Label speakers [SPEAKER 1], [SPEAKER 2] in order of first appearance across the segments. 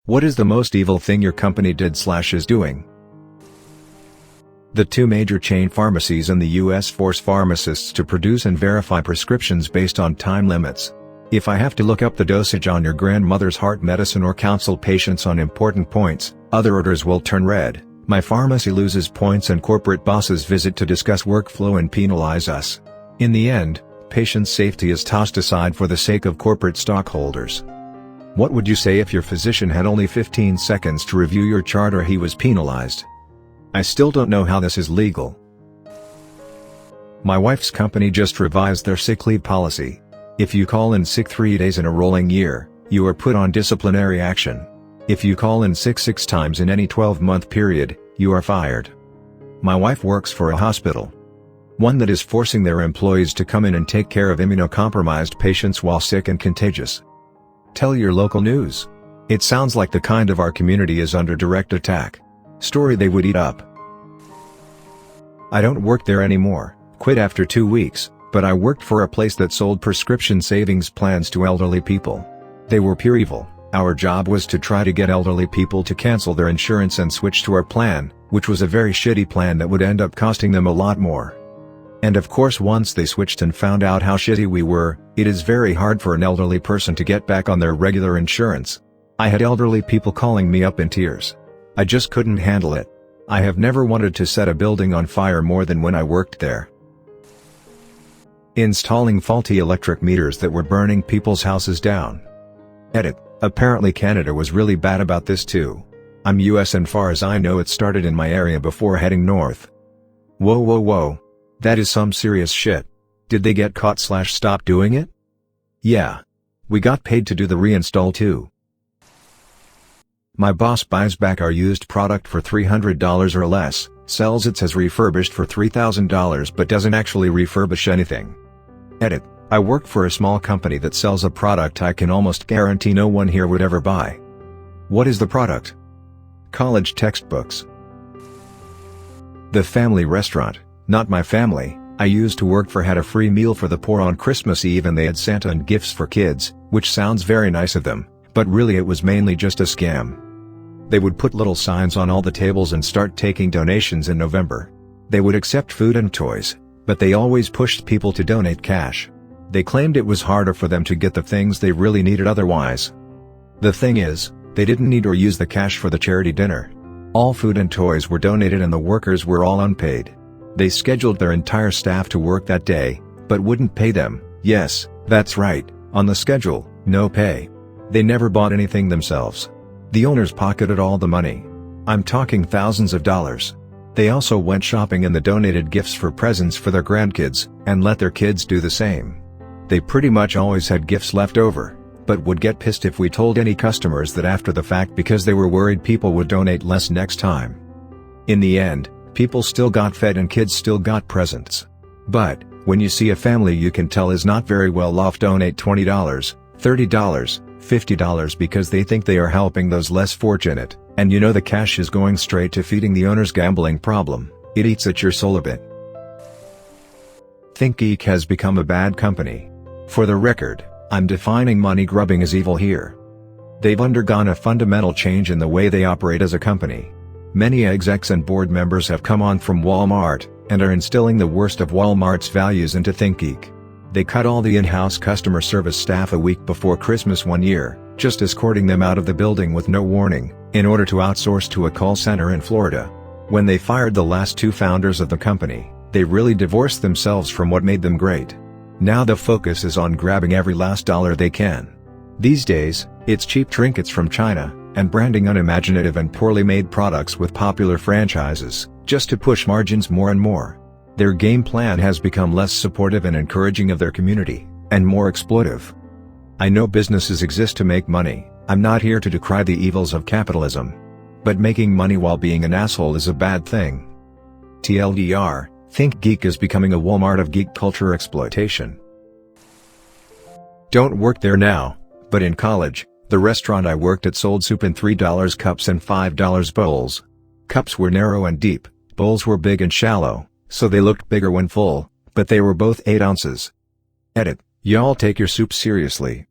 [SPEAKER 1] What is the most evil thing your company did/is doing? The two major chain pharmacies in the U.S. force pharmacists to produce and verify prescriptions based on time limits. If I have to look up the dosage on your grandmother's heart medicine or counsel patients on important points, other orders will turn red, my pharmacy loses points and corporate bosses visit to discuss workflow and penalize us. In the end, patient safety is tossed aside for the sake of corporate stockholders. What would you say if your physician had only 15 seconds to review your chart or he was penalized? I still don't know how this is legal. My wife's company just revised their sick leave policy. If you call in sick 3 days in a rolling year, you are put on disciplinary action. If you call in sick 6 times in any 12-month period, you are fired. My wife works for a hospital. One that is forcing their employees to come in and take care of immunocompromised patients while sick and contagious. Tell your local news. It sounds like the kind of our community is under direct attack. Story they would eat up. I don't work there anymore, quit after 2 weeks. But I worked for a place that sold prescription savings plans to elderly people. They were pure evil. Our job was to try to get elderly people to cancel their insurance and switch to our plan, which was a very shitty plan that would end up costing them a lot more. And of course once they switched and found out how shitty we were, it is very hard for an elderly person to get back on their regular insurance. I had elderly people calling me up in tears. I just couldn't handle it. I have never wanted to set a building on fire more than when I worked there. Installing faulty electric meters that were burning people's houses down. Edit. Apparently Canada was really bad about this too. I'm US and far as I know it started in my area before heading north. Whoa. That is some serious shit. Did they get caught/stop doing it? Yeah. We got paid to do the reinstall too. My boss buys back our used product for $300 or less, sells it as refurbished for $3,000 but doesn't actually refurbish anything. Edit. I work for a small company that sells a product I can almost guarantee no one here would ever buy. What is the product? College textbooks. The family restaurant, not my family, I used to work for had a free meal for the poor on Christmas Eve and they had Santa and gifts for kids, which sounds very nice of them, but really it was mainly just a scam. They would put little signs on all the tables and start taking donations in November. They would accept food and toys, but they always pushed people to donate cash. They claimed it was harder for them to get the things they really needed otherwise. The thing is, they didn't need or use the cash for the charity dinner. All food and toys were donated and the workers were all unpaid. They scheduled their entire staff to work that day, but wouldn't pay them. Yes, that's right, on the schedule, no pay. They never bought anything themselves. The owners pocketed all the money. I'm talking thousands of dollars. They also went shopping in the donated gifts for presents for their grandkids, and let their kids do the same. They pretty much always had gifts left over, but would get pissed if we told any customers that after the fact because they were worried people would donate less next time. In the end, people still got fed and kids still got presents. But, when you see a family you can tell is not very well off donate $20, $30, $50 because they think they are helping those less fortunate, and you know the cash is going straight to feeding the owner's gambling problem, it eats at your soul a bit. ThinkGeek has become a bad company. For the record, I'm defining money grubbing as evil here. They've undergone a fundamental change in the way they operate as a company. Many execs and board members have come on from Walmart, and are instilling the worst of Walmart's values into ThinkGeek. They cut all the in-house customer service staff a week before Christmas one year, just escorting them out of the building with no warning, in order to outsource to a call center in Florida. When they fired the last 2 founders of the company, they really divorced themselves from what made them great. Now the focus is on grabbing every last dollar they can. These days, it's cheap trinkets from China, and branding unimaginative and poorly made products with popular franchises, just to push margins more and more. Their game plan has become less supportive and encouraging of their community, and more exploitive. I know businesses exist to make money, I'm not here to decry the evils of capitalism. But making money while being an asshole is a bad thing. TLDR, ThinkGeek is becoming a Walmart of geek culture exploitation. Don't work there now, but in college, the restaurant I worked at sold soup in $3 cups and $5 bowls. Cups were narrow and deep, bowls were big and shallow, so they looked bigger when full, but they were both 8 ounces. Edit. Y'all take your soup seriously.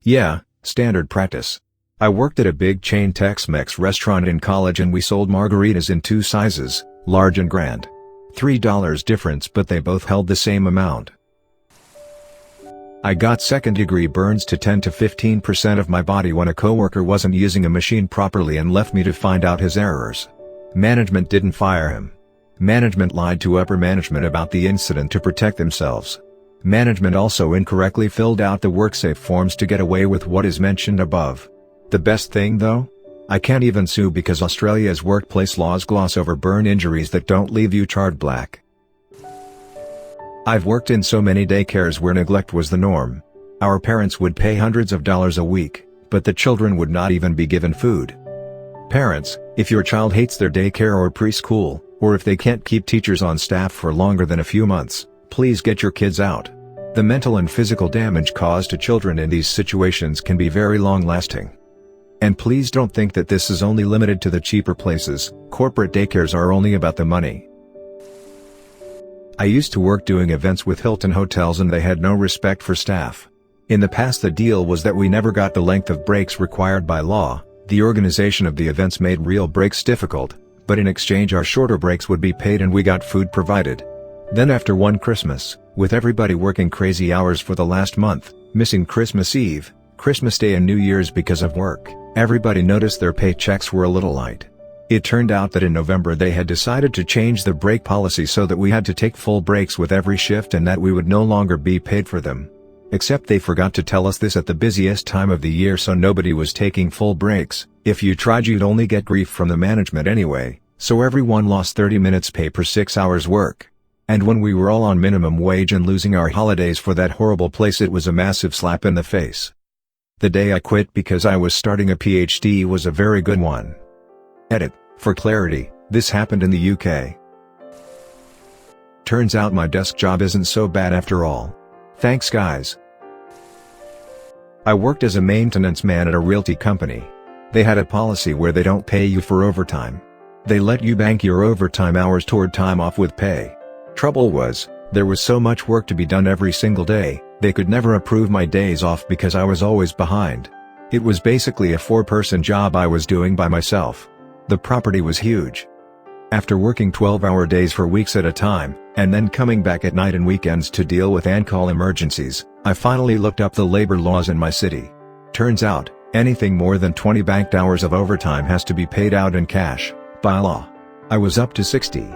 [SPEAKER 1] Yeah, standard practice. I worked at a big chain Tex-Mex restaurant in college and we sold margaritas in 2 sizes, large and grand. $3 difference, but they both held the same amount. I got second-degree burns to 10 to 15% of my body when a coworker wasn't using a machine properly and left me to find out his errors. Management didn't fire him. Management lied to upper management about the incident to protect themselves. Management also incorrectly filled out the WorkSafe forms to get away with what is mentioned above. The best thing though? I can't even sue because Australia's workplace laws gloss over burn injuries that don't leave you charred black. I've worked in so many daycares where neglect was the norm. Our parents would pay hundreds of dollars a week, but the children would not even be given food. Parents, if your child hates their daycare or preschool, or if they can't keep teachers on staff for longer than a few months, please get your kids out. The mental and physical damage caused to children in these situations can be very long-lasting. And please don't think that this is only limited to the cheaper places. Corporate daycares are only about the money. I used to work doing events with Hilton hotels and they had no respect for staff. In the past the deal was that we never got the length of breaks required by law. The organization of the events made real breaks difficult, but in exchange our shorter breaks would be paid and we got food provided. Then after one Christmas, with everybody working crazy hours for the last month, missing Christmas Eve, Christmas Day and New Year's because of work, everybody noticed their paychecks were a little light. It turned out that in November they had decided to change the break policy so that we had to take full breaks with every shift and that we would no longer be paid for them. Except they forgot to tell us this at the busiest time of the year, so nobody was taking full breaks. If you tried you'd only get grief from the management anyway, so everyone lost 30 minutes pay per 6 hours work. And when we were all on minimum wage and losing our holidays for that horrible place, it was a massive slap in the face. The day I quit because I was starting a PhD was a very good one. Edit. For clarity, this happened in the UK. Turns out my desk job isn't so bad after all. Thanks guys. I worked as a maintenance man at a realty company. They had a policy where they don't pay you for overtime. They let you bank your overtime hours toward time off with pay. Trouble was, there was so much work to be done every single day, they could never approve my days off because I was always behind. It was basically a 4-person job I was doing by myself. The property was huge. After working 12-hour days for weeks at a time, and then coming back at night and weekends to deal with on-call emergencies, I finally looked up the labor laws in my city. Turns out, anything more than 20 banked hours of overtime has to be paid out in cash, by law. I was up to 60.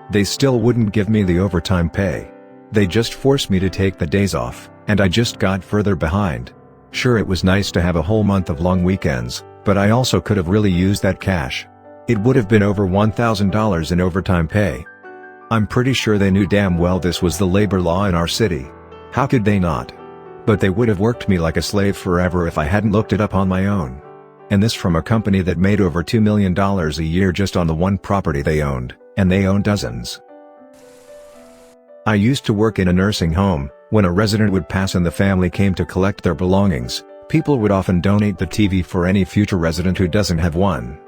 [SPEAKER 1] They still wouldn't give me the overtime pay. They just forced me to take the days off, and I just got further behind. Sure, it was nice to have a whole month of long weekends, but I also could have really used that cash. It would have been over $1,000 in overtime pay. I'm pretty sure they knew damn well this was the labor law in our city. How could they not? But they would have worked me like a slave forever if I hadn't looked it up on my own. And this from a company that made over $2 million a year just on the one property they owned, and they own dozens. I used to work in a nursing home. When a resident would pass and the family came to collect their belongings, people would often donate the TV for any future resident who doesn't have one.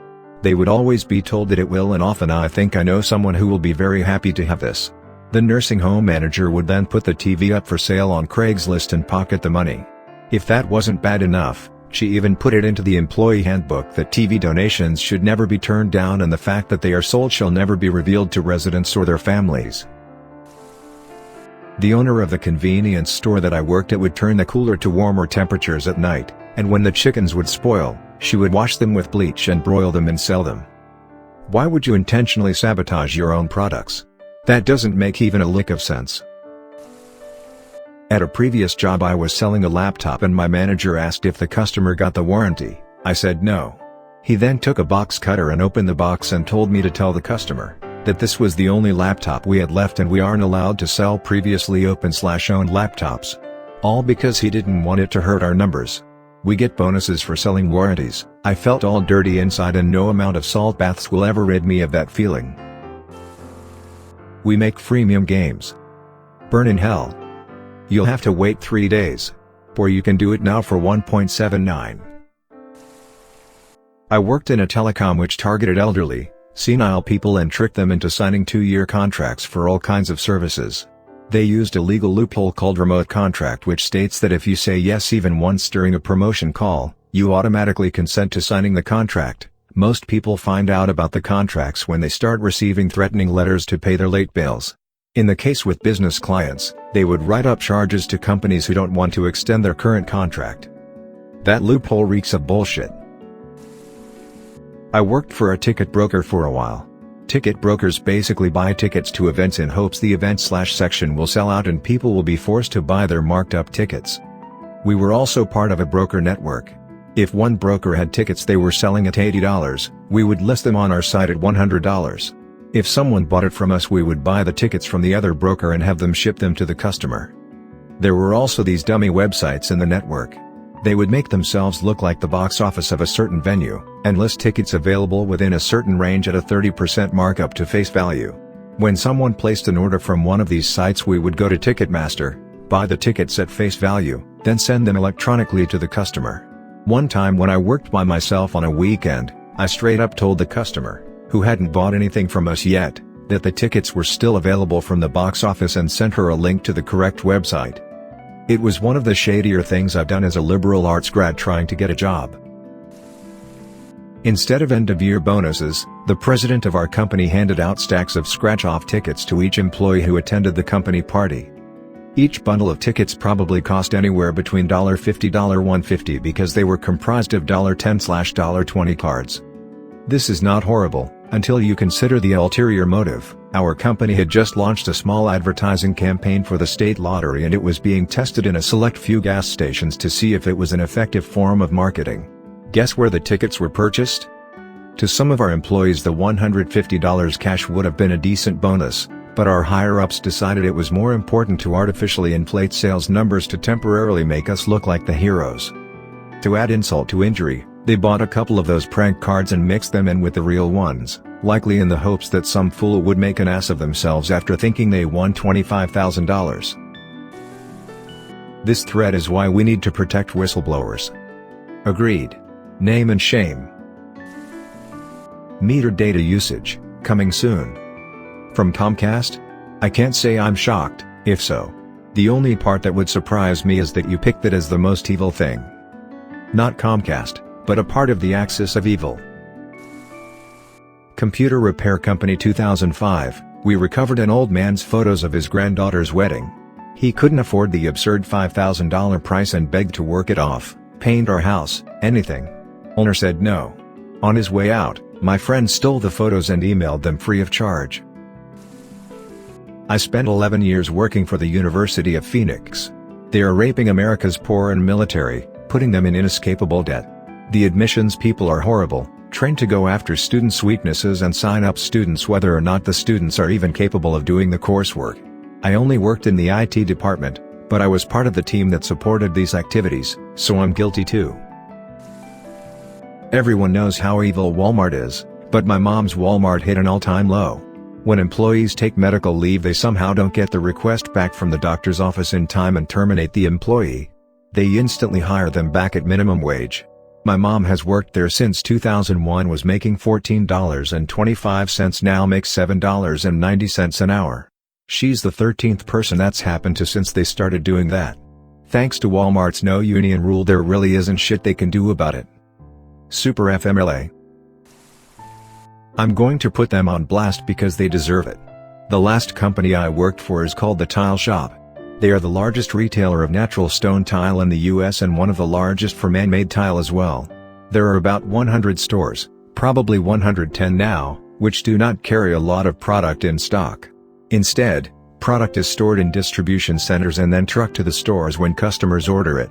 [SPEAKER 1] They would always be told that it will, and often I think I know someone who will be very happy to have this. The nursing home manager would then put the TV up for sale on Craigslist and pocket the money. If that wasn't bad enough, she even put it into the employee handbook that TV donations should never be turned down and the fact that they are sold shall never be revealed to residents or their families. The owner of the convenience store that I worked at would turn the cooler to warmer temperatures at night, and when the chickens would spoil, she would wash them with bleach and broil them and sell them. Why would you intentionally sabotage your own products? That doesn't make even a lick of sense. At a previous job I was selling a laptop and my manager asked if the customer got the warranty. I said no. He then took a box cutter and opened the box and told me to tell the customer that this was the only laptop we had left and we aren't allowed to sell previously owned laptops. All because he didn't want it to hurt our numbers. We get bonuses for selling warranties. I felt all dirty inside and no amount of salt baths will ever rid me of that feeling. We make freemium games. Burn in hell. You'll have to wait 3 days. Or you can do it now for 1.79. I worked in a telecom which targeted elderly, senile people and tricked them into signing 2-year contracts for all kinds of services. They used a legal loophole called remote contract which states that if you say yes even once during a promotion call, You automatically consent to signing the contract. Most people find out about the contracts when they start receiving threatening letters to pay their late bills. In the case with business clients, they would write up charges to companies who don't want to extend their current contract. That loophole reeks of bullshit. I worked for a ticket broker for a while. Ticket brokers basically buy tickets to events in hopes the event/section will sell out and people will be forced to buy their marked up tickets. We were also part of a broker network. If one broker had tickets they were selling at $80, we would list them on our site at $100. If someone bought it from us we would buy the tickets from the other broker and have them ship them to the customer. There were also these dummy websites in the network. They would make themselves look like the box office of a certain venue, and list tickets available within a certain range at a 30% markup to face value. When someone placed an order from one of these sites we would go to Ticketmaster, buy the tickets at face value, then send them electronically to the customer. One time when I worked by myself on a weekend, I straight up told the customer, who hadn't bought anything from us yet, that the tickets were still available from the box office and sent her a link to the correct website. It was one of the shadier things I've done as a liberal arts grad trying to get a job. Instead of end-of-year bonuses, the president of our company handed out stacks of scratch-off tickets to each employee who attended the company party. Each bundle of tickets probably cost anywhere between $50 to $150 because they were comprised of $10/$20 cards. This is not horrible, until you consider the ulterior motive. Our company had just launched a small advertising campaign for the state lottery and it was being tested in a select few gas stations to see if it was an effective form of marketing. Guess where the tickets were purchased? To some of our employees the $150 cash would have been a decent bonus, but our higher-ups decided it was more important to artificially inflate sales numbers to temporarily make us look like the heroes. To add insult to injury, they bought a couple of those prank cards and mixed them in with the real ones, likely in the hopes that some fool would make an ass of themselves after thinking they won $25,000. This thread is why we need to protect whistleblowers. Agreed. Name and shame. Meter data usage, coming soon. From Comcast? I can't say I'm shocked, if so. The only part that would surprise me is that you picked it as the most evil thing. Not Comcast, but a part of the axis of evil. Computer Repair Company 2005, we recovered an old man's photos of his granddaughter's wedding. He couldn't afford the absurd $5,000 price and begged to work it off, paint our house, anything. Owner said no. On his way out, my friend stole the photos and emailed them free of charge. I spent 11 years working for the University of Phoenix. They are raping America's poor and military, putting them in inescapable debt. The admissions people are horrible, trained to go after students' weaknesses and sign up students whether or not the students are even capable of doing the coursework. I only worked in the IT department, but I was part of the team that supported these activities, so I'm guilty too. Everyone knows how evil Walmart is, but my mom's Walmart hit an all-time low. When employees take medical leave they somehow don't get the request back from the doctor's office in time and terminate the employee. They instantly hire them back at minimum wage. My mom has worked there since 2001, was making $14.25, now makes $7.90 an hour. She's the 13th person that's happened to since they started doing that. Thanks to Walmart's no union rule there really isn't shit they can do about it. Super FMLA. I'm going to put them on blast because they deserve it. The last company I worked for is called The Tile Shop. They are the largest retailer of natural stone tile in the US and one of the largest for man-made tile as well. There are about 100 stores, probably 110 now, which do not carry a lot of product in stock. Instead, product is stored in distribution centers and then trucked to the stores when customers order it.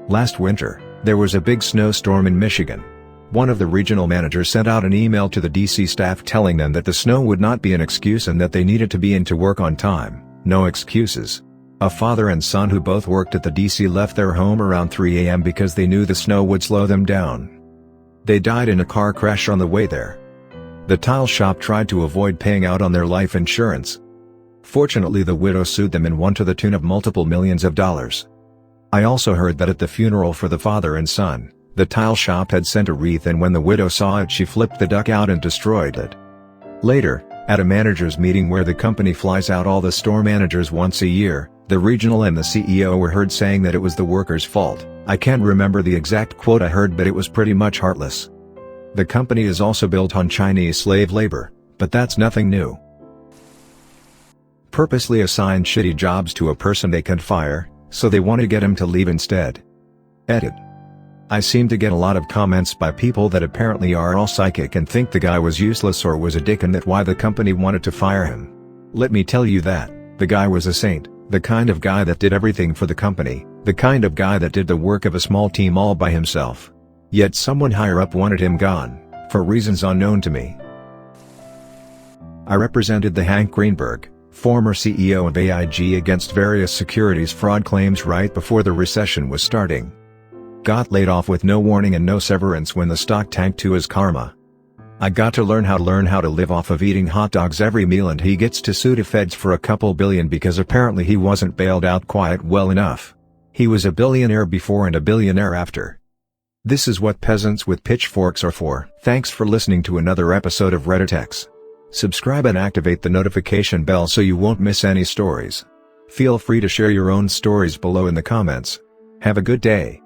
[SPEAKER 1] Last winter, there was a big snowstorm in Michigan. One of the regional managers sent out an email to the DC staff telling them that the snow would not be an excuse and that they needed to be into work on time. No excuses. A father and son who both worked at the DC left their home around 3 a.m. because they knew the snow would slow them down. They died in a car crash on the way there. The tile shop tried to avoid paying out on their life insurance. Fortunately the widow sued them and won to the tune of multiple millions of dollars. I also heard that at the funeral for the father and son, the tile shop had sent a wreath and when the widow saw it she flipped the duck out and destroyed it. Later, At a managers meeting where the company flies out all the store managers once a year, the regional and the CEO were heard saying that it was the workers' fault. I can't remember the exact quote I heard, but it was pretty much heartless. The company is also built on Chinese slave labor, but that's nothing new. Purposely assign shitty jobs to a person they can fire, so they want to get him to leave instead. Edit. I seem to get a lot of comments by people that apparently are all psychic and think the guy was useless or was a dick and that why the company wanted to fire him. Let me tell you that, the guy was a saint, the kind of guy that did everything for the company, the kind of guy that did the work of a small team all by himself. Yet someone higher up wanted him gone, for reasons unknown to me. I represented the Hank Greenberg, former CEO of AIG, against various securities fraud claims right before the recession was starting. Got laid off with no warning and no severance when the stock tanked to his karma. I got to learn how to live off of eating hot dogs every meal, and he gets to sue the feds for a couple billion because apparently he wasn't bailed out quite well enough. He was a billionaire before and a billionaire after. This is what peasants with pitchforks are for. Thanks for listening to another episode of Reddit X. Subscribe and activate the notification bell so you won't miss any stories. Feel free to share your own stories below in the comments. Have a good day.